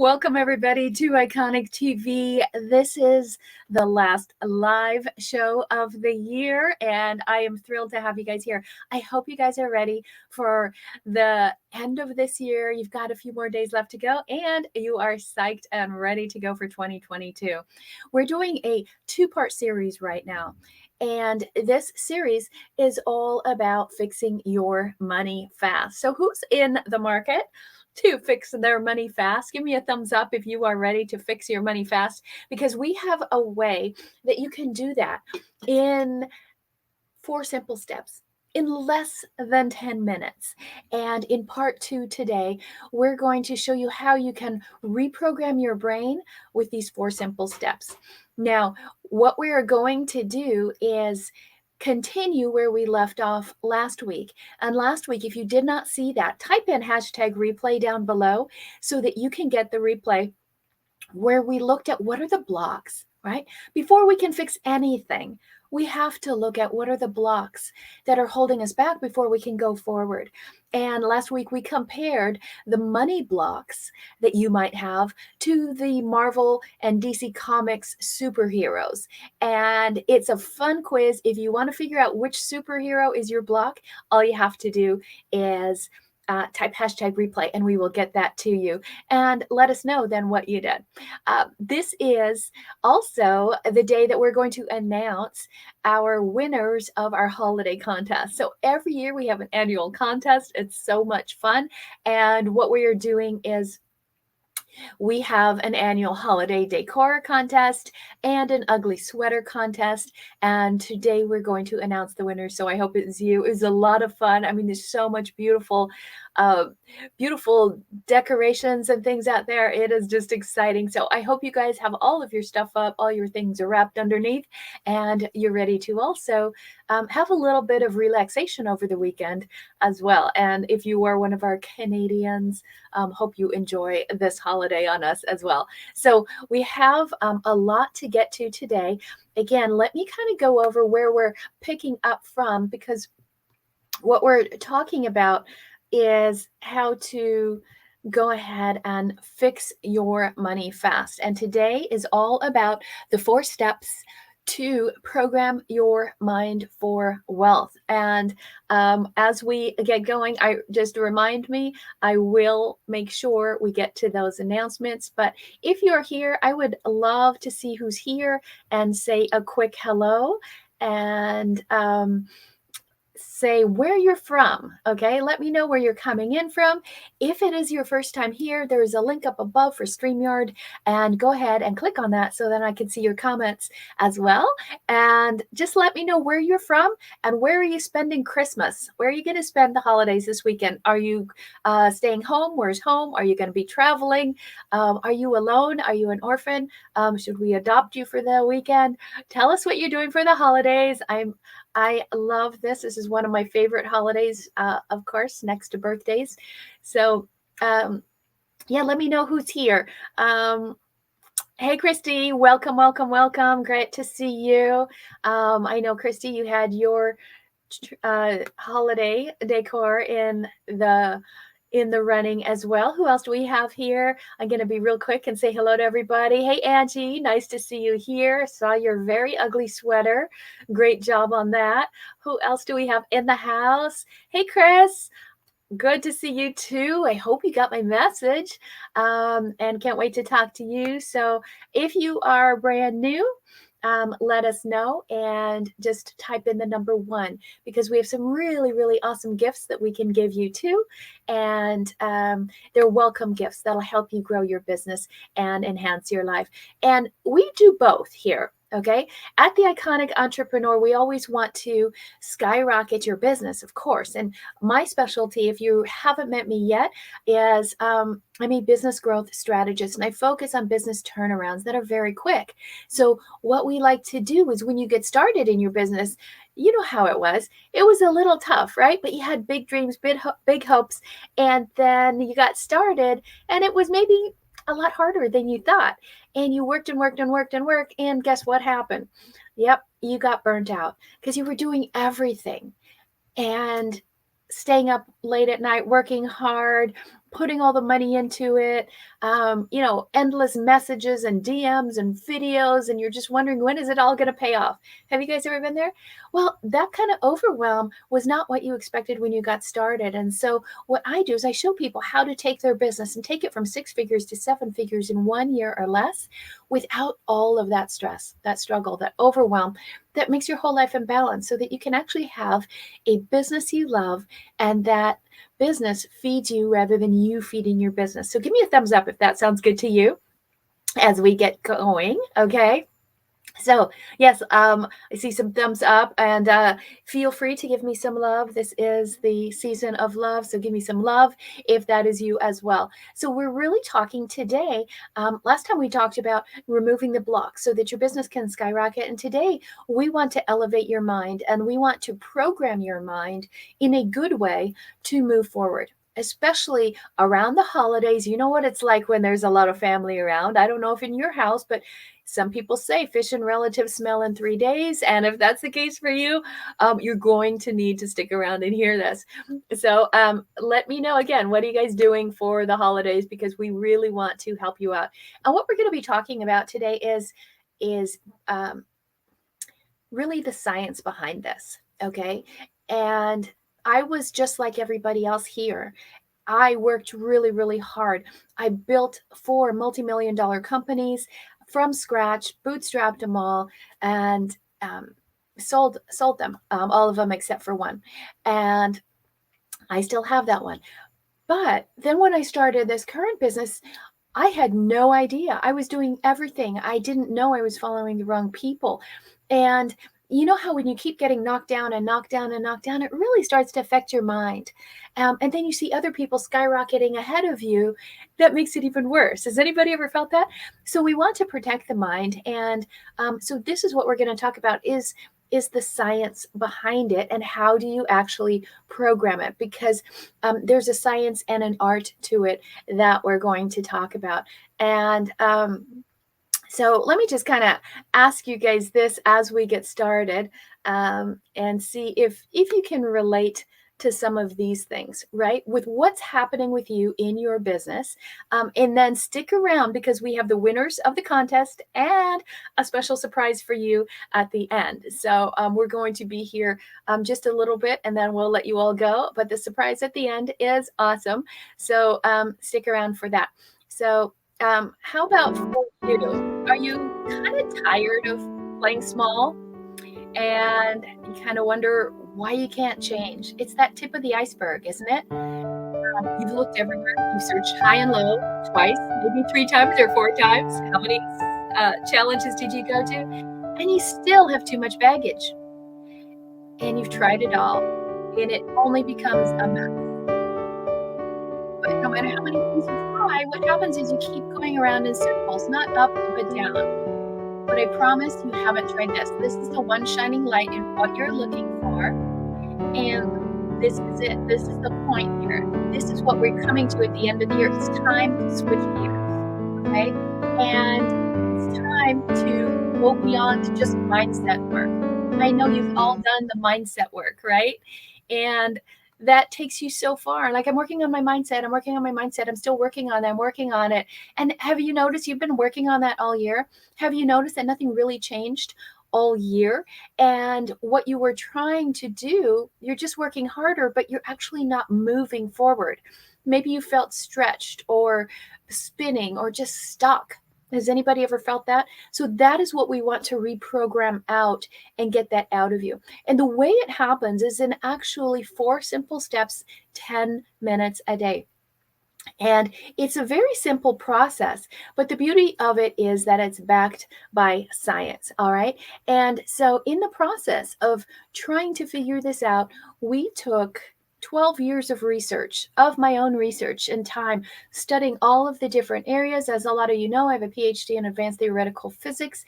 Welcome, everybody, to Iconic TV. This is the last live show of the year, and I am thrilled to have you guys here. I hope you guys are ready for the end of this year. You've got a few more days left to go, and you are psyched and ready to go for 2022. We're doing a two-part series right now. And this series is all about fixing your money fast. So, who's in the market to fix their money fast? Give me a thumbs up if you are ready to fix your money fast, because we have a way that you can do that in 4 simple steps in less than 10 minutes. And in part 2 today, we're going to show you how you can reprogram your brain with these 4 simple steps. Now, what we are going to do is continue where we left off last week. And last week, if you did not see that, type in hashtag replay down below so that you can get the replay where we looked at what are the blocks, right? Before we can fix anything, we have to look at what are the blocks that are holding us back before we can go forward. And last week we compared the money blocks that you might have to the Marvel and DC Comics superheroes. And it's a fun quiz. If you want to figure out which superhero is your block, all you have to do is type hashtag replay and we will get that to you and let us know then what you did. This is also the day that we're going to announce our winners of our holiday contest. So every year we have an annual contest. It's so much fun. And what we are doing is we have an annual holiday decor contest and an ugly sweater contest. And today we're going to announce the winners. So I hope it's you. It's a lot of fun. I mean, there's so much beautiful decorations and things out there. It is just exciting. So I hope you guys have all of your stuff up, all your things are wrapped underneath, and you're ready to also have a little bit of relaxation over the weekend as well. And if you are one of our Canadians, hope you enjoy this holiday on us as well. So we have a lot to get to today. Again, let me kind of go over where we're picking up from, because what we're talking about is how to go ahead and fix your money fast. And today is all about the 4 steps to program your mind for wealth. And as we get going, I just remind me, I will make sure we get to those announcements. But if you're here, I would love to see who's here and say a quick hello and say where you're from. Okay, let me know where you're coming in from. If it is your first time here, there is a link up above for StreamYard, and go ahead and click on that so then I can see your comments as well. And just let me know where you're from and where are you spending Christmas? Where are you going to spend the holidays this weekend? Are you staying home? Where's home? Are you going to be traveling? Are you alone? Are you an orphan? Should we adopt you for the weekend? Tell us what you're doing for the holidays. I love this. This is one of my favorite holidays, of course, next to birthdays. So, yeah, let me know who's here. Hey, Christy, welcome, welcome, welcome. Great to see you. I know, Christy, you had your holiday decor in the running as well. Who else do we have here? I'm going to be real quick and say hello to everybody. Hey, Angie, nice to see you here. Saw your very ugly sweater. Great job on that. Who else do we have in the house? Hey, Chris. Good to see you too. I hope you got my message and can't wait to talk to you. So if you are brand new, let us know and just type in the number 1, because we have some really, really awesome gifts that we can give you too. And they're welcome gifts that'll help you grow your business and enhance your life. And we do both here. Okay. At the Iconic Entrepreneur, we always want to skyrocket your business, of course. And my specialty, if you haven't met me yet, is I'm a business growth strategist, and I focus on business turnarounds that are very quick. So what we like to do is when you get started in your business, you know how it was. It was a little tough, right? But you had big dreams, big hopes, and then you got started, and it was maybe a lot harder than you thought. And you worked and worked and worked and worked. And guess what happened? Yep, you got burnt out because you were doing everything and staying up late at night, working hard, putting all the money into it, endless messages and DMs and videos, and you're just wondering, when is it all going to pay off? Have you guys ever been there? Well, that kind of overwhelm was not what you expected when you got started. And so what I do is I show people how to take their business and take it from 6 figures to 7 figures in 1 year or less without all of that stress, that struggle, that overwhelm that makes your whole life imbalanced, so that you can actually have a business you love and that business feeds you rather than you feeding your business. So give me a thumbs up if that sounds good to you as we get going. Okay. So yes, I see some thumbs up, and feel free to give me some love. This is the season of love, so give me some love if that is you as well. So we're really talking today. Last time we talked about removing the blocks so that your business can skyrocket, and today we want to elevate your mind, and we want to program your mind in a good way to move forward. Especially around the holidays. You know what it's like when there's a lot of family around. I don't know if in your house, but some people say fish and relatives smell in 3 days. And if that's the case for you, you're going to need to stick around and hear this. So let me know again, what are you guys doing for the holidays? Because we really want to help you out. And what we're going to be talking about today is really the science behind this. Okay. And I was just like everybody else here. I worked really, really hard. I built 4 multi-million-dollar companies from scratch, bootstrapped them all, and sold them, all of them except for one. And I still have that one. But then when I started this current business, I had no idea. I was doing everything. I didn't know I was following the wrong people. And you know how when you keep getting knocked down and knocked down and knocked down, it really starts to affect your mind. And then you see other people skyrocketing ahead of you. That makes it even worse. Has anybody ever felt that? So we want to protect the mind. And so this is what we're going to talk about is the science behind it, and how do you actually program it? Because there's a science and an art to it that we're going to talk about. And so let me just kind of ask you guys this as we get started, and see if you can relate to some of these things, right? With what's happening with you in your business. And then stick around, because we have the winners of the contest and a special surprise for you at the end. So we're going to be here just a little bit, and then we'll let you all go. But the surprise at the end is awesome. So stick around for that. So how about for you? Are you kind of tired of playing small, and you kind of wonder why you can't change? It's that tip of the iceberg, isn't it? You've looked everywhere. You've searched high and low twice, maybe 3 times or 4 times. How many challenges did you go to? And you still have too much baggage. And you've tried it all, and it only becomes a mess. But no matter how many things you try, what happens is you keep going around in circles, not up, but down. But I promise you haven't tried this. This is the one shining light in what you're looking for. And this is it. This is the point here. This is what we're coming to at the end of the year. It's time to switch gears. Okay? And it's time to go beyond just mindset work. I know you've all done the mindset work, right? And that takes you so far. Like, I'm working on my mindset. I'm working on my mindset. I'm still working on it. I'm working on it. And have you noticed you've been working on that all year? Have you noticed that nothing really changed all year? And what you were trying to do, you're just working harder, but you're actually not moving forward. Maybe you felt stretched or spinning or just stuck. Has anybody ever felt that? So that is what we want to reprogram out and get that out of you. And the way it happens is in actually 4 simple steps, 10 minutes a day. And it's a very simple process, but the beauty of it is that it's backed by science. All right. And so in the process of trying to figure this out, we took 12 years of research, of my own research and time, studying all of the different areas. As a lot of you know, I have a PhD in advanced theoretical physics.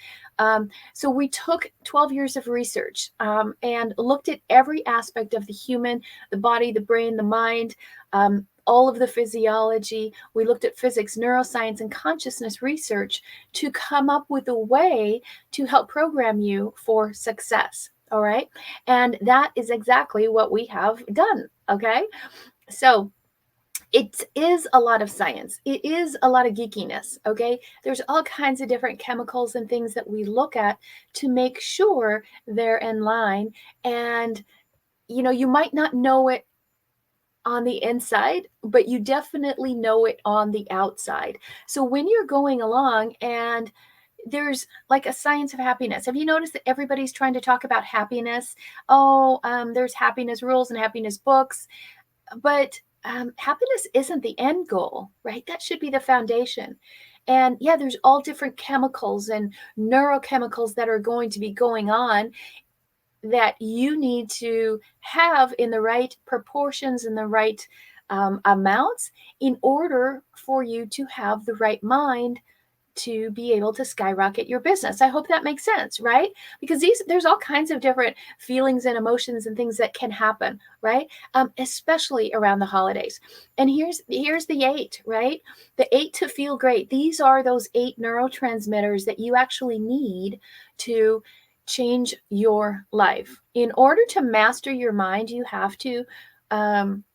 So we took 12 years of research and looked at every aspect of the human, the body, the brain, the mind, all of the physiology. We looked at physics, neuroscience, and consciousness research to come up with a way to help program you for success. All right. And that is exactly what we have done. Okay. So it is a lot of science. It is a lot of geekiness, okay? There's all kinds of different chemicals and things that we look at to make sure they're in line. And, you might not know it on the inside, but you definitely know it on the outside. So when you're going along and there's like a science of happiness. Have you noticed that everybody's trying to talk about happiness? Oh, there's happiness rules and happiness books. But happiness isn't the end goal, right? That should be the foundation. And yeah, there's all different chemicals and neurochemicals that are going to be going on that you need to have in the right proportions and the right amounts in order for you to have the right mind to be able to skyrocket your business. I hope that makes sense, right? Because there's all kinds of different feelings and emotions and things that can happen, right? Especially around the holidays. And here's the 8, right? The 8 to feel great. These are those 8 neurotransmitters that you actually need to change your life. In order to master your mind, you have to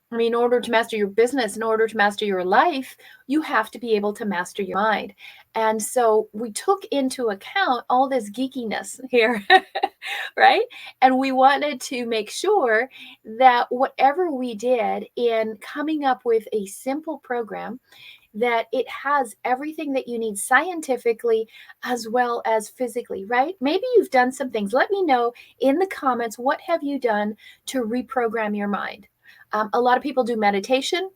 in order to master your business, in order to master your life, you have to be able to master your mind. And so we took into account all this geekiness here, right? And we wanted to make sure that whatever we did in coming up with a simple program, that it has everything that you need scientifically as well as physically, right? Maybe you've done some things. Let me know in the comments, what have you done to reprogram your mind? A lot of people do meditation.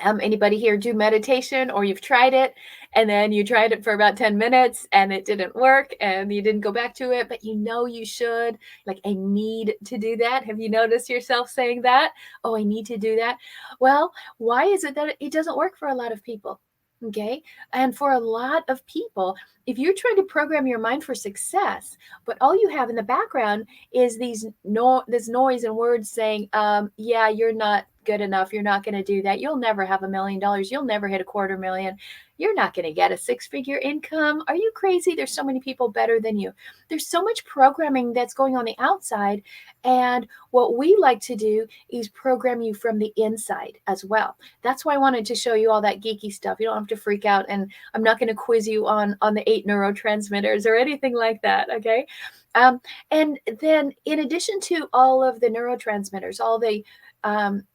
Anybody here do meditation, or you've tried it and then you tried it for about 10 minutes and it didn't work and you didn't go back to it, but you should, like, I need to do that. Have you noticed yourself saying that? Oh, I need to do that. Well, why is it that it doesn't work for a lot of people? Okay. And for a lot of people, if you're trying to program your mind for success, but all you have in the background is this noise and words saying, yeah, you're not good enough. You're not going to do that. You'll never have $1 million. You'll never hit $250,000. You're not going to get a 6-figure income. Are you crazy? There's so many people better than you. There's so much programming that's going on the outside. And what we like to do is program you from the inside as well. That's why I wanted to show you all that geeky stuff. You don't have to freak out. And I'm not going to quiz you on the 8 neurotransmitters or anything like that. Okay. And then in addition to all of the neurotransmitters, all the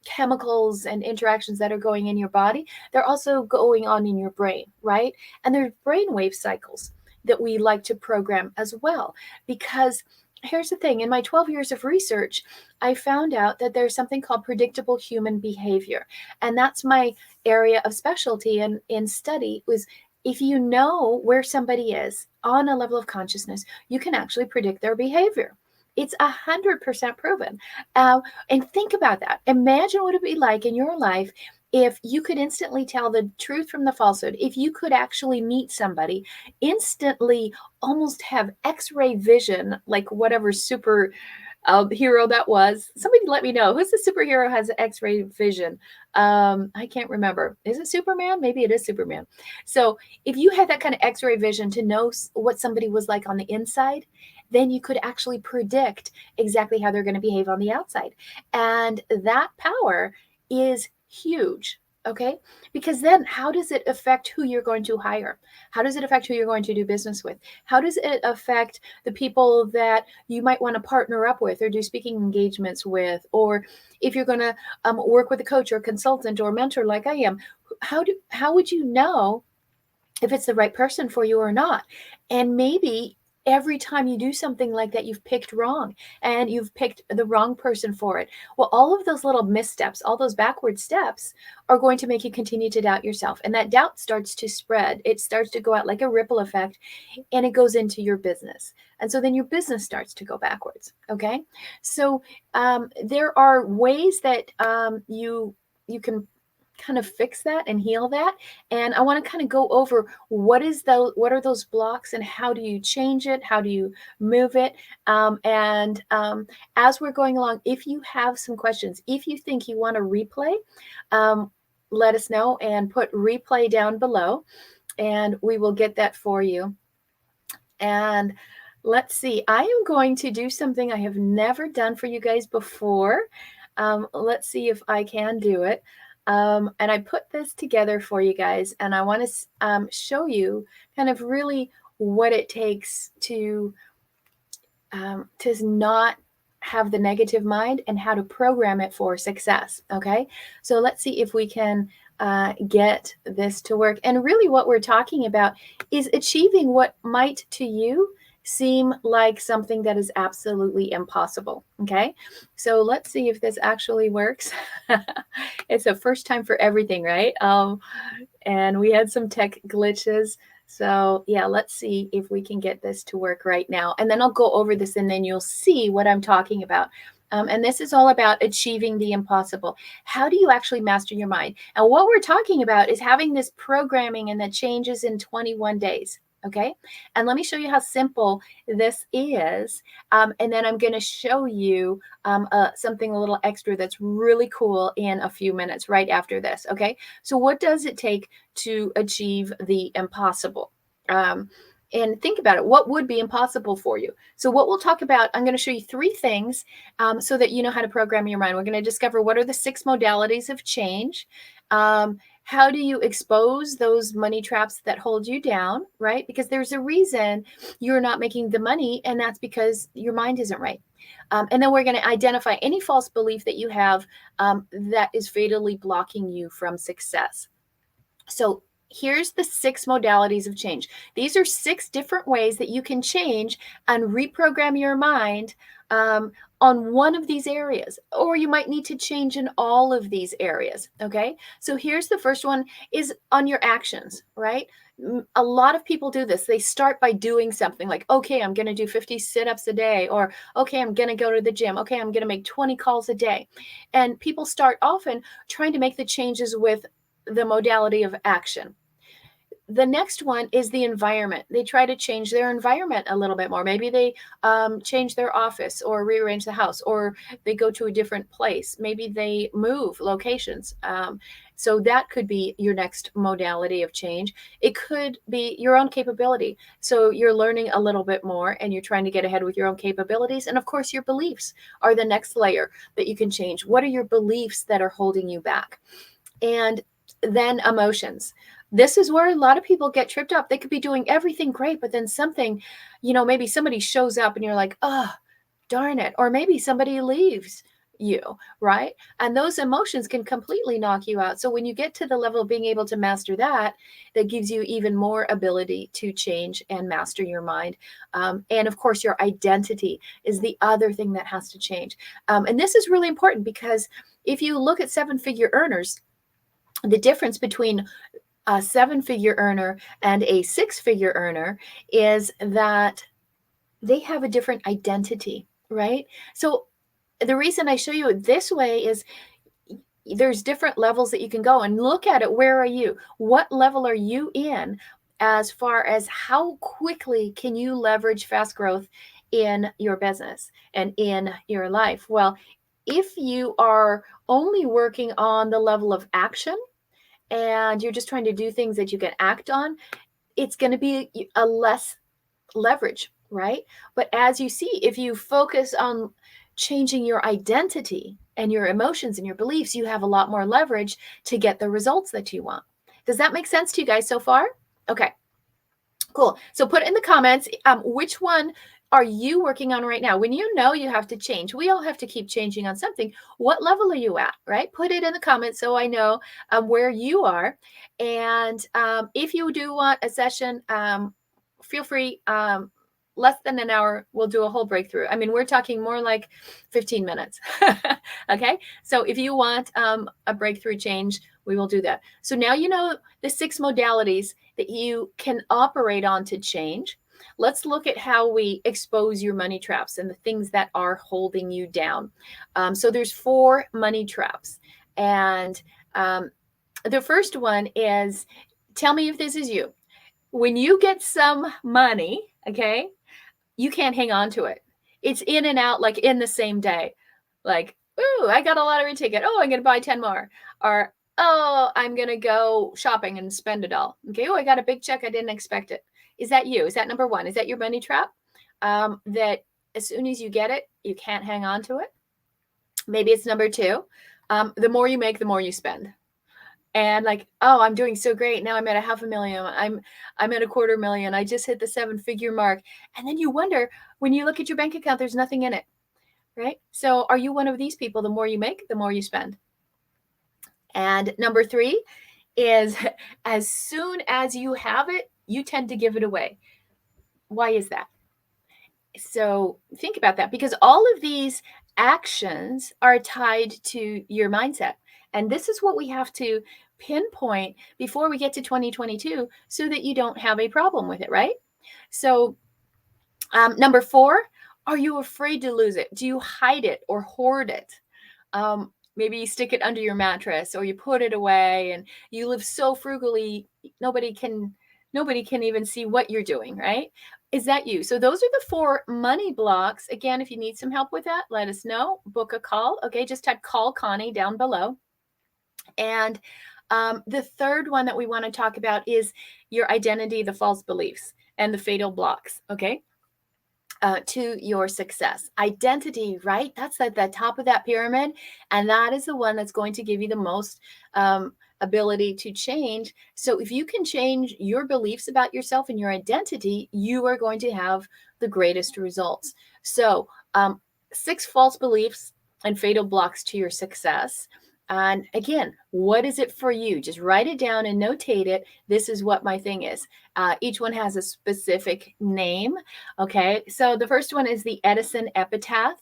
chemicals and interactions that are going in your body, they're also going on in your brain, right? And there's brainwave cycles that we like to program as well. Because here's the thing, in my 12 years of research, I found out that there's something called predictable human behavior. And that's my area of specialty in study, was if you know where somebody is on a level of consciousness, you can actually predict their behavior. It's 100% proven. And think about that. Imagine what it'd be like in your life if you could instantly tell the truth from the falsehood. If you could actually meet somebody, instantly almost have X-ray vision, like whatever super hero that was. Somebody let me know, who's the superhero has X-ray vision? I can't remember. Is it Superman? Maybe it is Superman. So if you had that kind of X-ray vision to know what somebody was like on the inside, then you could actually predict exactly how they're going to behave on the outside. And that power is huge. Okay. Because then how does it affect who you're going to hire? How does it affect who you're going to do business with? How does it affect the people that you might want to partner up with or do speaking engagements with? Or if you're going to work with a coach or a consultant or mentor like I am, how would you know if it's the right person for you or not? And maybe every time you do something like that, you've picked wrong and you've picked the wrong person for it. Well, all of those little missteps, all those backward steps are going to make you continue to doubt yourself. And that doubt starts to spread. It starts to go out like a ripple effect, and it goes into your business. And so then your business starts to go backwards. Okay. So there are ways that you can kind of fix that and heal that. And I want to kind of go over what are those blocks and how do you change it? How do you move it? As we're going along, if you have some questions, if you think you want to replay, let us know and put replay down below and we will get that for you. And let's see, I am going to do something I have never done for you guys before. Let's see if I can do it. And I put this together for you guys, and I want to show you kind of really what it takes to not have the negative mind and how to program it for success. Okay, so let's see if we can get this to work. And really what we're talking about is achieving what might to you seem like something that is absolutely impossible. Okay, so let's see if this actually works. It's a first time for everything, right? And we had some tech glitches. So yeah, let's see if we can get this to work right now. And then I'll go over this and then you'll see what I'm talking about. And this is all about achieving the impossible. How do you actually master your mind? And what we're talking about is having this programming and the changes in 21 days. Okay. And let me show you how simple this is. And then I'm going to show you something a little extra that's really cool in a few minutes right after this. Okay. So what does it take to achieve the impossible? And think about it. What would be impossible for you? So what we'll talk about, I'm going to show you 3 things so that you know how to program your mind. We're going to discover what are the 6 modalities of change. How do you expose those money traps that hold you down, right? Because there's a reason you're not making the money, and that's because your mind isn't right. And then we're going to identify any false belief that you have that is fatally blocking you from success. So here's the 6 modalities of change. These are 6 different ways that you can change and reprogram your mind on one of these areas, or you might need to change in all of these areas. Okay, so here's the first one is on your actions, right? A lot of people do this. They start by doing something like, okay, I'm going to do 50 sit-ups a day, or okay, I'm going to go to the gym. Okay, I'm going to make 20 calls a day. And people start often trying to make the changes with the modality of action. The next one is the environment. They try to change their environment a little bit more. Maybe they change their office or rearrange the house, or they go to a different place. Maybe they move locations. So that could be your next modality of change. It could be your own capability. So you're learning a little bit more and you're trying to get ahead with your own capabilities. And of course, your beliefs are the next layer that you can change. What are your beliefs that are holding you back? And then emotions. This is where a lot of people get tripped up. They could be doing everything great, but then something, maybe somebody shows up and you're like, oh, darn it. Or maybe somebody leaves you, right? And those emotions can completely knock you out. So when you get to the level of being able to master that, that gives you even more ability to change and master your mind. And of course, your identity is the other thing that has to change. And this is really important because if you look at 7-figure earners, the difference between a 7-figure earner and a 6-figure earner is that they have a different identity, right? So the reason I show you it this way is there's different levels that you can go and look at it. Where are you? What level are you in as far as how quickly can you leverage fast growth in your business and in your life? Well, if you are only working on the level of action, and you're just trying to do things that you can act on, it's going to be a less leverage, right? But as you see, if you focus on changing your identity and your emotions and your beliefs, you have a lot more leverage to get the results that you want. Does that make sense to you guys so far? Okay. Cool. So put in the comments, which one are you working on right now? When you know you have to change, we all have to keep changing on something. What level are you at, right? Put it in the comments so I know where you are. And if you do want a session, feel free. Less than an hour, we'll do a whole breakthrough. I mean, we're talking more like 15 minutes. Okay. So if you want a breakthrough change, we will do that. So now you know the 6 modalities that you can operate on to change. Let's look at how we expose your money traps and the things that are holding you down. So there's 4 money traps. And the first one is, tell me if this is you. When you get some money, okay, you can't hang on to it. It's in and out like in the same day. Like, ooh, I got a lottery ticket. Oh, I'm going to buy 10 more. Or, oh, I'm going to go shopping and spend it all. Okay, oh, I got a big check. I didn't expect it. Is that you? Is that number 1? Is that your money trap? That as soon as you get it, you can't hang on to it? Maybe it's number 2. The more you make, the more you spend. and like, oh, I'm doing so great. Now I'm at $500,000. I'm at $250,000. I just hit the 7-figure mark. And then you wonder, when you look at your bank account, there's nothing in it, right? So are you one of these people? The more you make, the more you spend. And number 3 is as soon as you have it, you tend to give it away. Why is that? So think about that, because all of these actions are tied to your mindset. And this is what we have to pinpoint before we get to 2022 so that you don't have a problem with it, right? So, number 4, are you afraid to lose it? Do you hide it or hoard it? Maybe you stick it under your mattress, or you put it away, and you live so frugally nobody can even see what you're doing, right? Is that you? So those are the 4 money blocks. Again, if you need some help with that, let us know. Book a call. Okay, just type call Connie down below. And the third one that we want to talk about is your identity, the false beliefs, and the fatal blocks. Okay. To your success. Identity, right? That's at the top of that pyramid. And that is the one that's going to give you the most ability to change. So if you can change your beliefs about yourself and your identity, you are going to have the greatest results. So 6 false beliefs and fatal blocks to your success. And again, what is it for you? Just write it down and notate it. This is what my thing is. Each one has a specific name. Okay, so the first one is the Edison epitaph.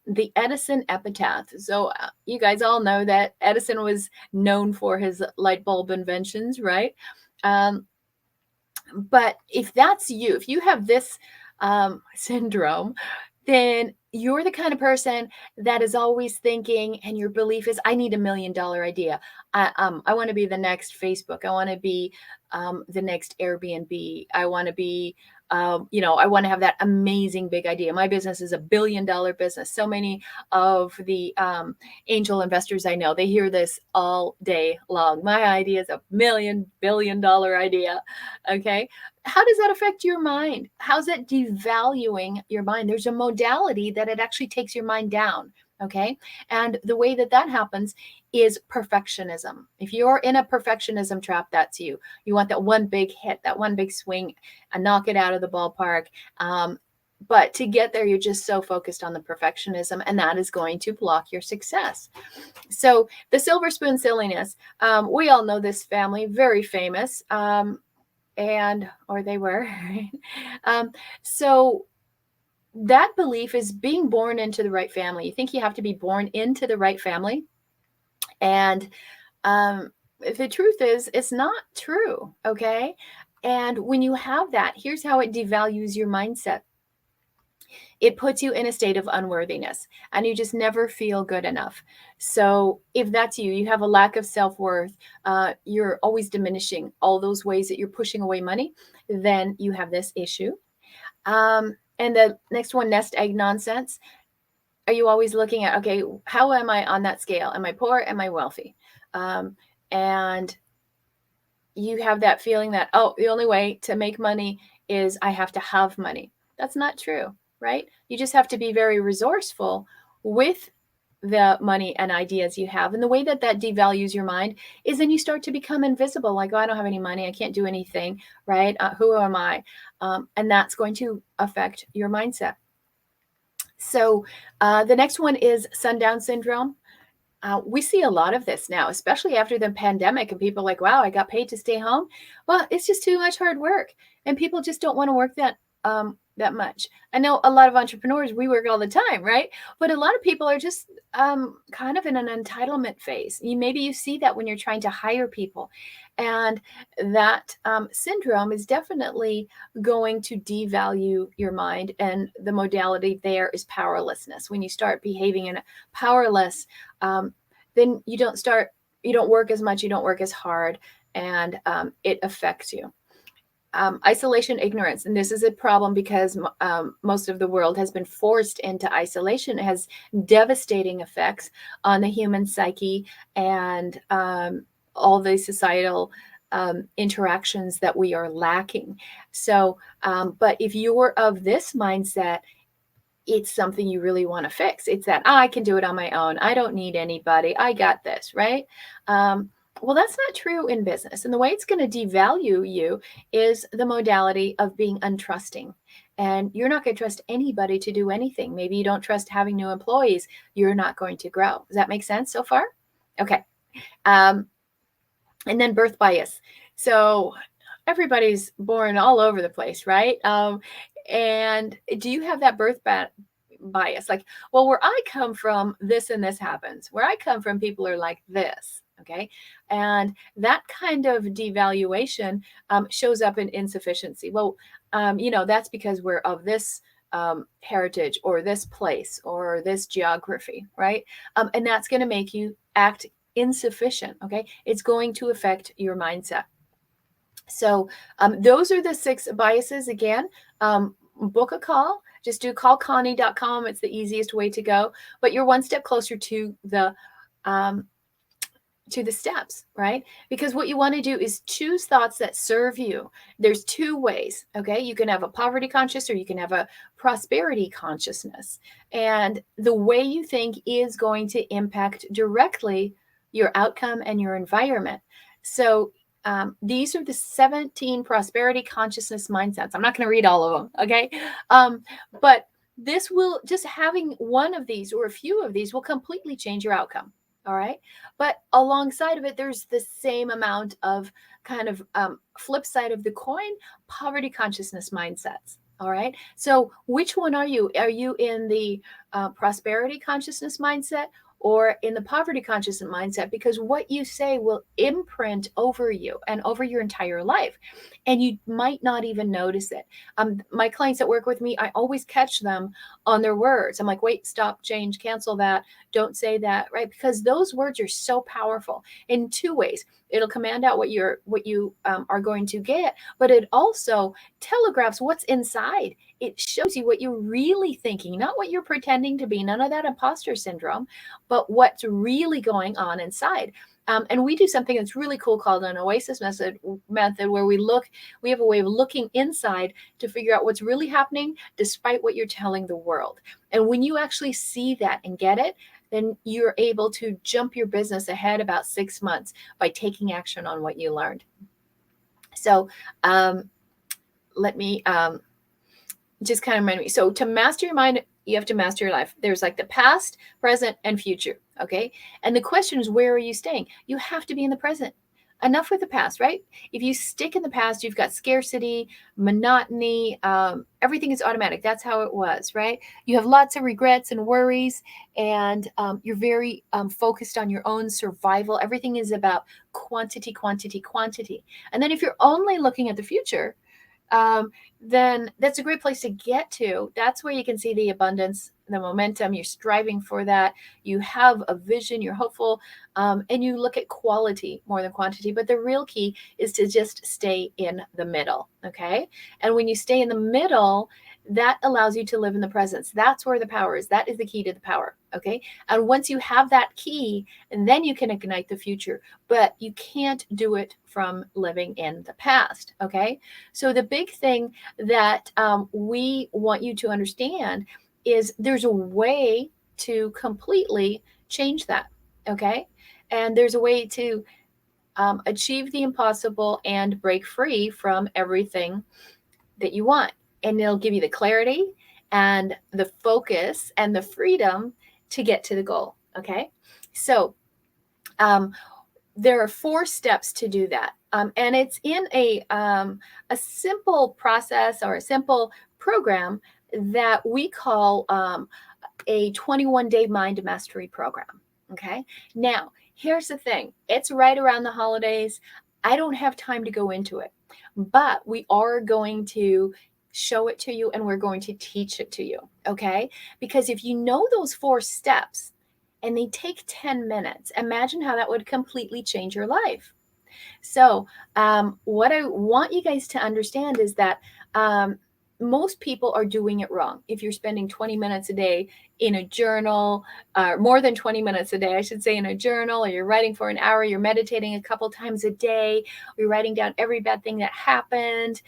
The Edison epitaph. So you guys all know that Edison was known for his light bulb inventions, right? But if that's you, if you have this syndrome, then you're the kind of person that is always thinking, and your belief is, I need $1 million idea. I want to be the next Facebook. I want to be the next Airbnb. I want to be, I want to have that amazing big idea. My business is $1 billion business. So many of the angel investors I know, they hear this all day long. My idea is $1 billion idea. Okay. How does that affect your mind? How's it devaluing your mind? There's a modality that it actually takes your mind down. Okay. And the way that that happens is perfectionism. If you're in a perfectionism trap, that's you. You want that one big hit, that one big swing, and knock it out of the ballpark. But to get there, you're just so focused on the perfectionism, and that is going to block your success. So the silver spoon silliness, we all know this family, very famous. Or they were. So that belief is being born into the right family. You think you have to be born into the right family. And the truth is, it's not true. Okay. And when you have that, here's how it devalues your mindset. It puts you in a state of unworthiness, and you just never feel good enough. So if that's you, you have a lack of self-worth, you're always diminishing all those ways that you're pushing away money, then you have this issue. And the next one, nest egg nonsense. Are you always looking at, okay, how am I on that scale? Am I poor? Am I wealthy? And you have that feeling that, oh, the only way to make money is I have to have money. That's not true, right? You just have to be very resourceful with the money and ideas you have. And the way that that devalues your mind is then you start to become invisible. Like, oh, I don't have any money. I can't do anything, right? Who am I? And that's going to affect your mindset. So the next one is sundown syndrome. We see a lot of this now, especially after the pandemic, and people are like, wow, I got paid to stay home. Well, it's just too much hard work, and people just don't want to work that much. I know a lot of entrepreneurs, we work all the time, right? But a lot of people are just kind of in an entitlement phase. Maybe you see that when you're trying to hire people, and that syndrome is definitely going to devalue your mind. And the modality there is powerlessness. When you start behaving in a powerless, then you don't work as much, you don't work as hard, and it affects you. Isolation, ignorance. And this is a problem because most of the world has been forced into isolation. It has devastating effects on the human psyche and all the societal interactions that we are lacking. So, but if you're of this mindset, it's something you really want to fix. It's that I can do it on my own. I don't need anybody. I got this, right? Well, that's not true in business. And the way it's going to devalue you is the modality of being untrusting. And you're not going to trust anybody to do anything. Maybe you don't trust having new employees. You're not going to grow. Does that make sense so far? Okay. Um, and then birth bias. So everybody's born all over the place, right? And do you have that bias? Like, well, where I come from, this and this happens. Where I come from, people are like this. Okay. And that kind of devaluation shows up in insufficiency. Well, that's because we're of this heritage or this place or this geography, right? And that's going to make you act insufficient. Okay. It's going to affect your mindset. So those are the 6 biases. Again, book a call. Just do callconnie.com. It's the easiest way to go. But you're one step closer to the steps, right? Because what you want to do is choose thoughts that serve you. There's 2 ways, okay? You can have a poverty conscious or you can have a prosperity consciousness. And the way you think is going to impact directly your outcome and your environment. So these are the 17 prosperity consciousness mindsets. I'm not going to read all of them, okay? But this will, just having one of these or a few of these will completely change your outcome. All right. But alongside of it, there's the same amount of kind of flip side of the coin, poverty consciousness mindsets. All right. So which one are you? Are you in the prosperity consciousness mindset or in the poverty consciousness mindset? Because what you say will imprint over you and over your entire life. And you might not even notice it. My clients that work with me, I always catch them on their words. I'm like, wait, stop, change, cancel that. Don't say that, right? Because those words are so powerful in 2 ways. It'll command out what you are going to get, but it also telegraphs what's inside. It shows you what you're really thinking, not what you're pretending to be, none of that imposter syndrome, but what's really going on inside. And we do something that's really cool called an Oasis method where we have a way of looking inside to figure out what's really happening despite what you're telling the world. And when you actually see that and get it, then you're able to jump your business ahead about 6 months by taking action on what you learned. So let me just kind of remind me. So to master your mind, you have to master your life. There's like the past, present, and future. Okay. And the question is, where are you staying? You have to be in the present. Enough with the past, right? If you stick in the past, you've got scarcity, monotony, everything is automatic. That's how it was, right? You have lots of regrets and worries, and you're very focused on your own survival. Everything is about quantity, quantity, quantity. And then if you're only looking at the future, then that's a great place to get to. That's where you can see the abundance, the momentum. You're striving for that. You have a vision, you're hopeful, and you look at quality more than quantity. But the real key is to just stay in the middle, okay? And when you stay in the middle, that allows you to live in the presence. That's where the power is. That is the key to the power, okay? And once you have that key, and then you can ignite the future. But you can't do it from living in the past, okay? So the big thing that we want you to understand is there's a way to completely change that, okay? And there's a way to achieve the impossible and break free from everything that you want. And it'll give you the clarity and the focus and the freedom to get to the goal, okay? So there are 4 steps to do that. And it's in a simple process or a simple program that we call a 21-day mind mastery program. Okay. Now, here's the thing. It's right around the holidays. I don't have time to go into it, but we are going to show it to you and we're going to teach it to you. Okay. Because if you know those 4 steps, and they take 10 minutes. Imagine how that would completely change your life. So what I want you guys to understand is that most people are doing it wrong. If you're spending 20 minutes a day in a journal, more than 20 minutes a day, I should say, in a journal, or you're writing for an hour, you're meditating a couple times a day, you're writing down every bad thing that happened.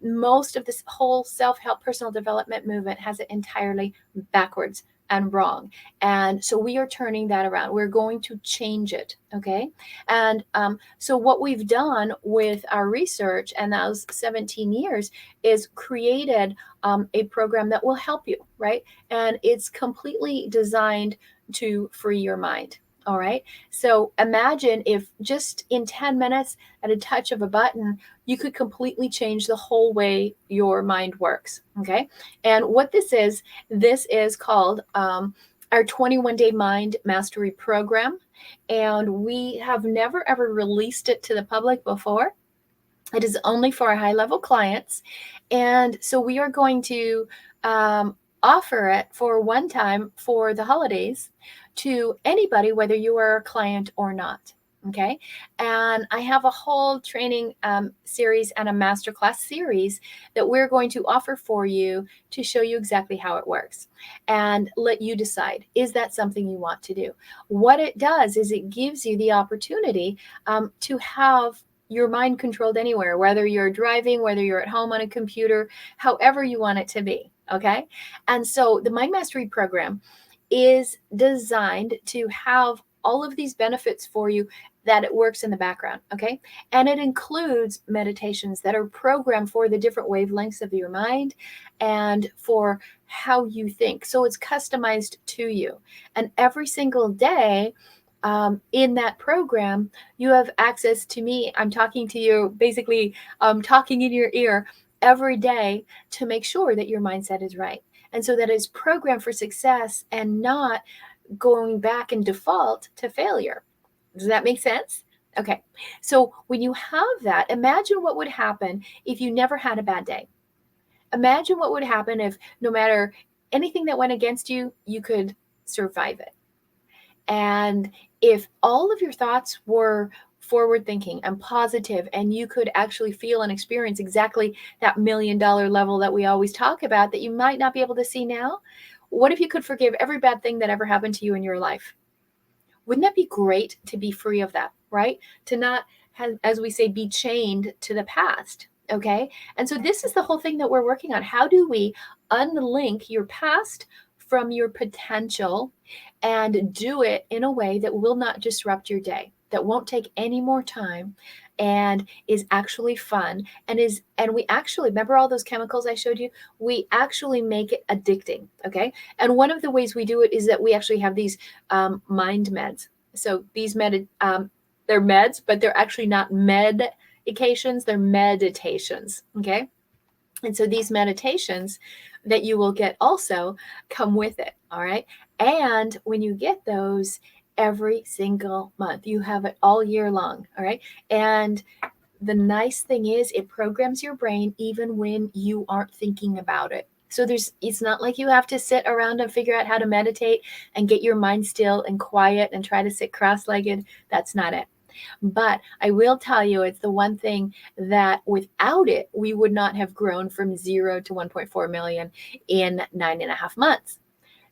Most of this whole self-help personal development movement has it entirely backwards. and wrong. And so we are turning that around. We're going to change it. Okay. And so what we've done with our research and those 17 years is created a program that will help you, right? And it's completely designed to free your mind. All right. So imagine if just in 10 minutes at a touch of a button, you could completely change the whole way your mind works. Okay. And what this is called our 21-day mind mastery program. And we have never ever released it to the public before. It is only for our high level clients. And so we are going to offer it for one time for the holidays to anybody, whether you are a client or not. Okay. And I have a whole training series and a masterclass series that we're going to offer for you to show you exactly how it works and let you decide, is that something you want to do? What it does is it gives you the opportunity to have your mind controlled anywhere, whether you're driving, whether you're at home on a computer, however you want it to be. Okay. And so the Mind Mastery Program is designed to have all of these benefits for you, that it works in the background. Okay. And it includes meditations that are programmed for the different wavelengths of your mind and for how you think. So it's customized to you. And every single day, in that program, you have access to me. I'm talking to you, basically talking in your ear every day to make sure that your mindset is right. And so that it's programmed for success and not going back in default to failure. Does that make sense? Okay. So when you have that, imagine what would happen if you never had a bad day. Imagine what would happen if no matter anything that went against you, you could survive it. And if all of your thoughts were forward thinking and positive, and you could actually feel and experience exactly that $1,000,000 level that we always talk about that you might not be able to see now, what if you could forgive every bad thing that ever happened to you in your life? Wouldn't that be great to be free of that, right? To not, have, as we say, be chained to the past. Okay. And so this is the whole thing that we're working on. How do we unlink your past from your potential and do it in a way that will not disrupt your day, that won't take any more time and is actually fun and we actually remember all those chemicals I showed you, we actually make it addicting. Okay. And one of the ways we do it is that we actually have these mind meds. So these they're meds, but they're actually not medications, they're meditations. Okay. And so these meditations that you will get also come with it. All right. And when you get those every single month, you have it all year long. All right. And the nice thing is it programs your brain even when you aren't thinking about it. So it's not like you have to sit around and figure out how to meditate and get your mind still and quiet and try to sit cross-legged. That's not it. But I will tell you, it's the one thing that without it, we would not have grown from 0 to 1.4 million in 9.5 months.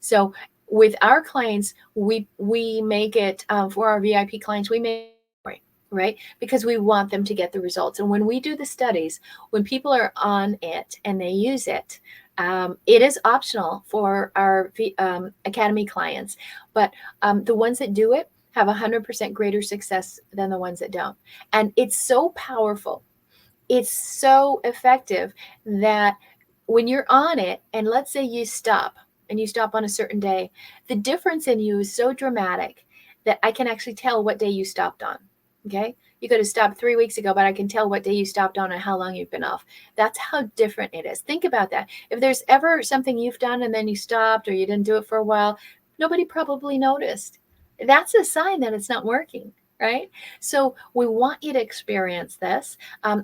So with our clients, we make it for our VIP clients, we make it, right? Because we want them to get the results. And when we do the studies, when people are on it and they use it, it is optional for our Academy clients. But the ones that do it have 100% greater success than the ones that don't. And it's so powerful. It's so effective that when you're on it, and let's say you stop and you stop on a certain day, the difference in you is so dramatic that I can actually tell what day you stopped on. Okay. You could have stopped 3 weeks ago, but I can tell what day you stopped on and how long you've been off. That's how different it is. Think about that. If there's ever something you've done and then you stopped or you didn't do it for a while, nobody probably noticed. That's a sign that it's not working, right? So we want you to experience this.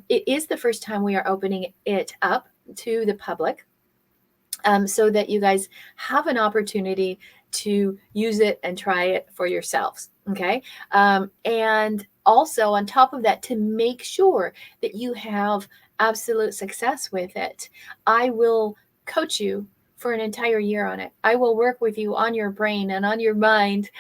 It is the first time we are opening it up to the public, so that you guys have an opportunity to use it and try it for yourselves. Okay. And also on top of that, to make sure that you have absolute success with it, I will coach you for an entire year on it. I will work with you on your brain and on your mind,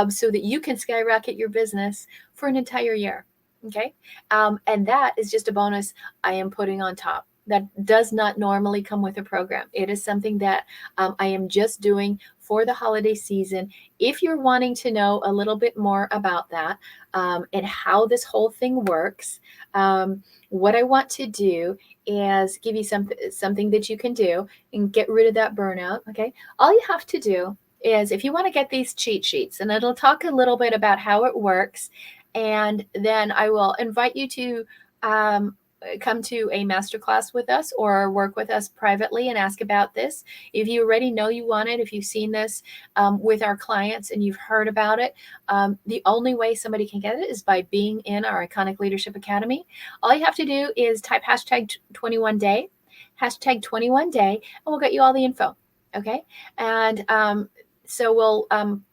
so that you can skyrocket your business for an entire year. Okay. And that is just a bonus I am putting on top. That does not normally come with a program. It is something that I am just doing for the holiday season. If you're wanting to know a little bit more about that and how this whole thing works, what I want to do is give you something that you can do and get rid of that burnout. Okay. All you have to do is, if you want to get these cheat sheets, and it'll talk a little bit about how it works, and then I will invite you to come to a masterclass with us or work with us privately and ask about this. If you already know you want it, if you've seen this with our clients and you've heard about it, the only way somebody can get it is by being in our Iconic Leadership Academy. All you have to do is type hashtag 21day, hashtag 21day, and we'll get you all the info. Okay. And so we'll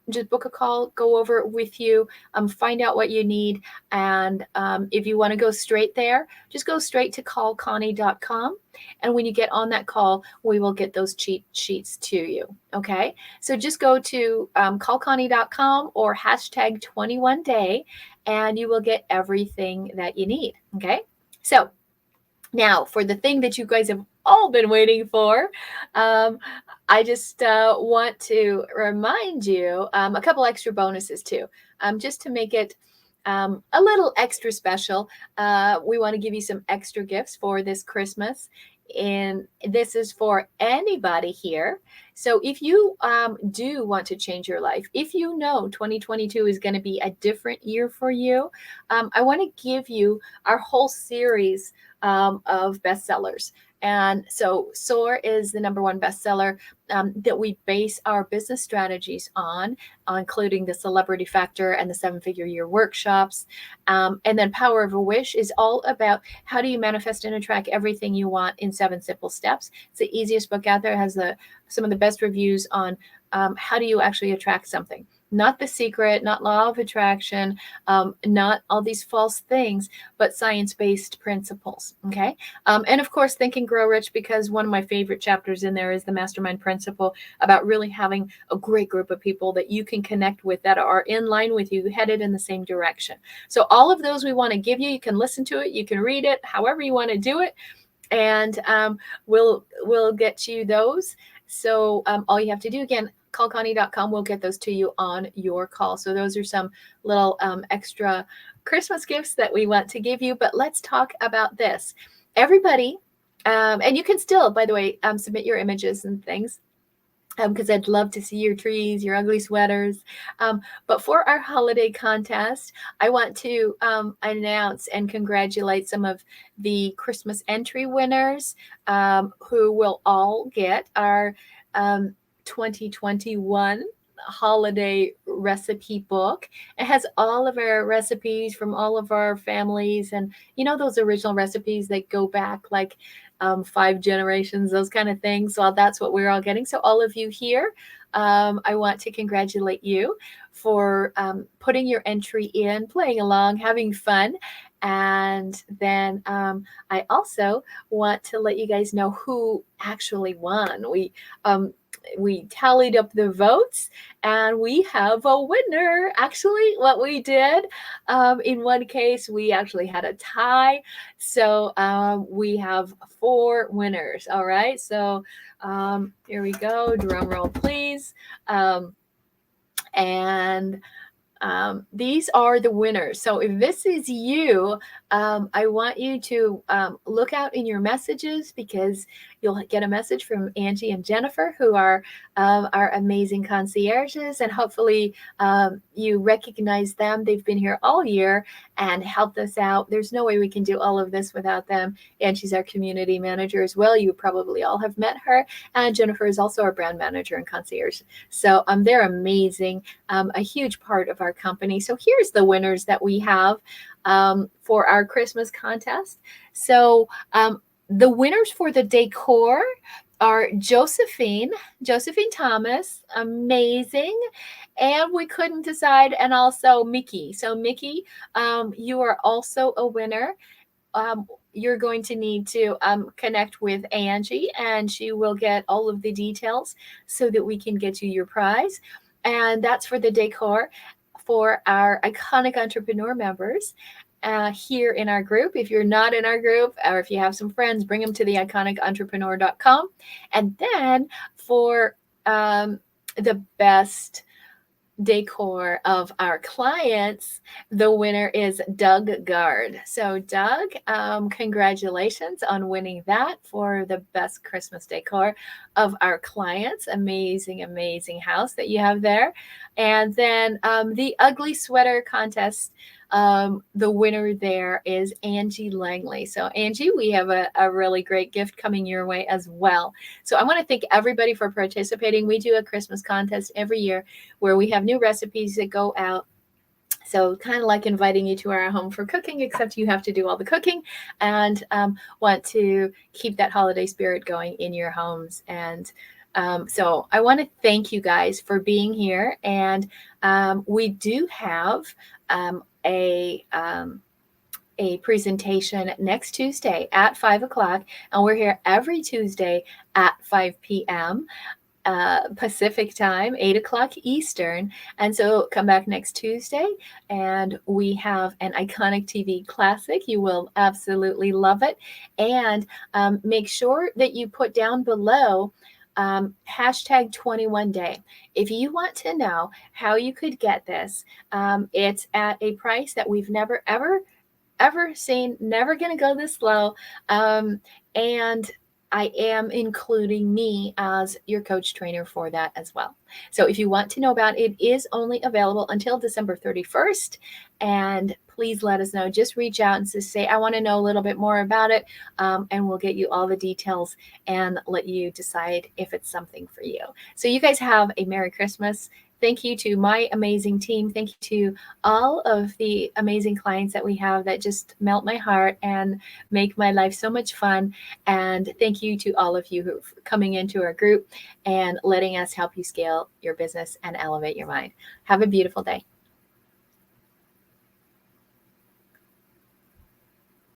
just book a call, go over it with you, find out what you need. And if you want to go straight there, just go straight to callconnie.com. And when you get on that call, we will get those cheat sheets to you. Okay. So just go to callconnie.com or hashtag 21day, and you will get everything that you need. Okay. So now for the thing that you guys have all been waiting for, I just want to remind you a couple extra bonuses too, just to make it a little extra special. We want to give you some extra gifts for this Christmas. And this is for anybody here. So if you do want to change your life, if you know 2022 is going to be a different year for you, I want to give you our whole series of bestsellers. And so SOAR is the #1 bestseller that we base our business strategies on, including the Celebrity Factor and the 7-Figure Year workshops. And then Power of a Wish is all about how do you manifest and attract everything you want in 7 simple steps. It's the easiest book out there. It has some of the best reviews on how do you actually attract something. Not The Secret, not Law of Attraction, not all these false things, but science-based principles, okay? And of course, Think and Grow Rich, because one of my favorite chapters in there is the mastermind principle about really having a great group of people that you can connect with that are in line with you, headed in the same direction. So all of those we want to give you. You can listen to it, you can read it, however you want to do it, and we'll get you those. So all you have to do, again, callconnie.com, will get those to you on your call. So those are some little extra Christmas gifts that we want to give you. But let's talk about this. Everybody, and you can still, by the way, submit your images and things, because I'd love to see your trees, your ugly sweaters. But for our holiday contest, I want to announce and congratulate some of the Christmas entry winners who will all get our 2021 holiday recipe book. It has all of our recipes from all of our families, and those original recipes that go back like 5 generations, those kind of things. Well, that's what we're all getting. So all of you here, I want to congratulate you for putting your entry in, playing along, having fun. And then I also want to let you guys know who actually won. We tallied up the votes, and we have a winner. Actually, what we did, in one case, we actually had a tie. So we have 4 winners. All right. So here we go. Drum roll, please. And these are the winners. So if this is you, I want you to look out in your messages, because you'll get a message from Angie and Jennifer, who are our amazing concierges, and hopefully you recognize them. They've been here all year and helped us out. There's no way we can do all of this without them. Angie's our community manager as well. You probably all have met her. And Jennifer is also our brand manager and concierge. So they're amazing, a huge part of our company. So here's the winners that we have for our Christmas contest. So the winners for the decor are Josephine Thomas, amazing. And we couldn't decide, and also Mickey. So Mickey, you are also a winner. You're going to need to connect with Angie, and she will get all of the details so that we can get you your prize. And that's for the decor for our Iconic Entrepreneur members here in our group. If you're not in our group, or if you have some friends, bring them to the iconicentrepreneur.com. And then for the best decor of our clients, the winner is Doug Gard. So Doug, congratulations on winning that for the best Christmas decor of our clients. Amazing, amazing house that you have there. And then the ugly sweater contest, the winner there is Angie Langley. So Angie, we have a really great gift coming your way as well. So I want to thank everybody for participating. We do a Christmas contest every year where we have new recipes that go out. So kind of like inviting you to our home for cooking, except you have to do all the cooking, and want to keep that holiday spirit going in your homes. And so I want to thank you guys for being here. And we do have a presentation next Tuesday at 5 o'clock, and we're here every Tuesday at 5 p.m. Pacific time, 8 o'clock Eastern. And so come back next Tuesday, and we have an iconic TV classic. You will absolutely love it. And make sure that you put down below hashtag 21 day. If you want to know how you could get this, it's at a price that we've never, ever seen, never going to go this low. And I am including me as your coach trainer for that as well. So if you want to know about it, it is only available until December 31st. And please let us know. Just reach out and just say, I want to know a little bit more about it. And we'll get you all the details and let you decide if it's something for you. So you guys have a Merry Christmas. Thank you to my amazing team. Thank you to all of the amazing clients that we have that just melt my heart and make my life so much fun. And thank you to all of you who are coming into our group and letting us help you scale your business and elevate your mind. Have a beautiful day.